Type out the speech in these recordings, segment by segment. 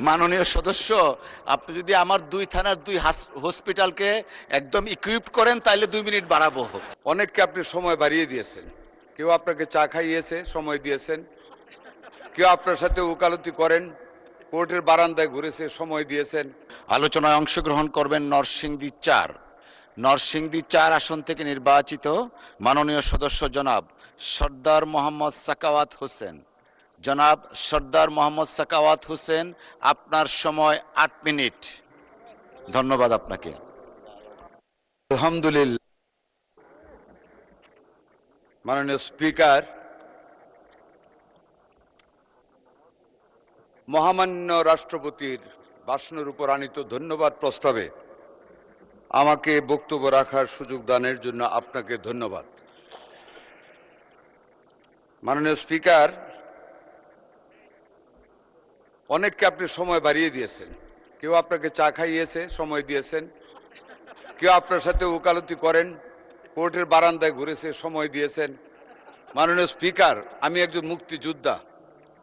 মাননীয় সদস্য, আপনি যদি আমার দুই থানার দুই হসপিটালকে একদম ইকুইপড করেন তাহলে 2 মিনিট বাড়াবো। অনেককে আপনি সময় বাড়িয়ে দিয়েছেন। কেউ আপনাকে চা খাইয়েছে, সময় দিয়েছেন। কেউ আপনার সাথে ওকালতি করেন, কোর্টের বারান্দায় ঘুরেছে, সময় দিয়েছেন। আলোচনায় অংশগ্রহণ করবেন নরসিংদী 4 আসন থেকে নির্বাচিত মাননীয় সদস্য জনাব সর্দার মোহাম্মদ সাকাওয়াত হোসেন। জনাব সর্দার মোহাম্মদ সাকাওয়াত হোসেন, আপনার সময় 8 মিনিট। ধন্যবাদ আপনাকে। আলহামদুলিল্লাহ। মাননীয় স্পিকার, মহামান্য রাষ্ট্রপতির ভাষণের উপর আনীত ধন্যবাদ প্রস্তাবে আমাকে বক্তব্য রাখার সুযোগ দানের জন্য আপনাকে ধন্যবাদ। মাননীয় স্পিকার, অনেককে আপনি সময় বাড়িয়ে দিয়েছেন। কেউ আপনাকে চা খাইয়েছে, সময় দিয়েছেন। কেউ আপনার সাথে ওকালতি করেন, কোর্টের বারান্দায় ঘুরেছে, সময় দিয়েছেন। মাননীয় স্পিকার, আমি একজন মুক্তিযোদ্ধা,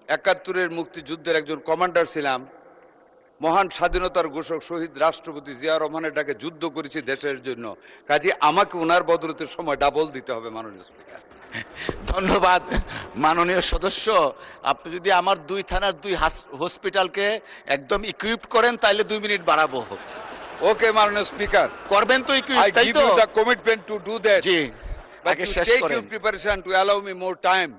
71-এর মুক্তিযুদ্ধের একজন কমান্ডার ছিলাম। মহান স্বাধীনতার ঘোষক শহীদ রাষ্ট্রপতি জিয়া রহমানের ডাকে যুদ্ধ করেছি দেশের জন্য। কাজে আমাকে ওনার বদলতে সময় ডাবল দিতে হবে। মাননীয় স্পিকার, ধন্যবাদ। মাননীয় সদস্য, আপনি যদি আমার দুই থানার দুই হসপিটালকে একদম ইকুইপড করেন তাহলে 2 মিনিট বাড়াবো। ওকে মাননীয় স্পিকার, করবেন তো I ইকুইপড, তাই give তো? you the commitment to do that. G, But আগে to শেষ take করেন। your preparation to allow me more time.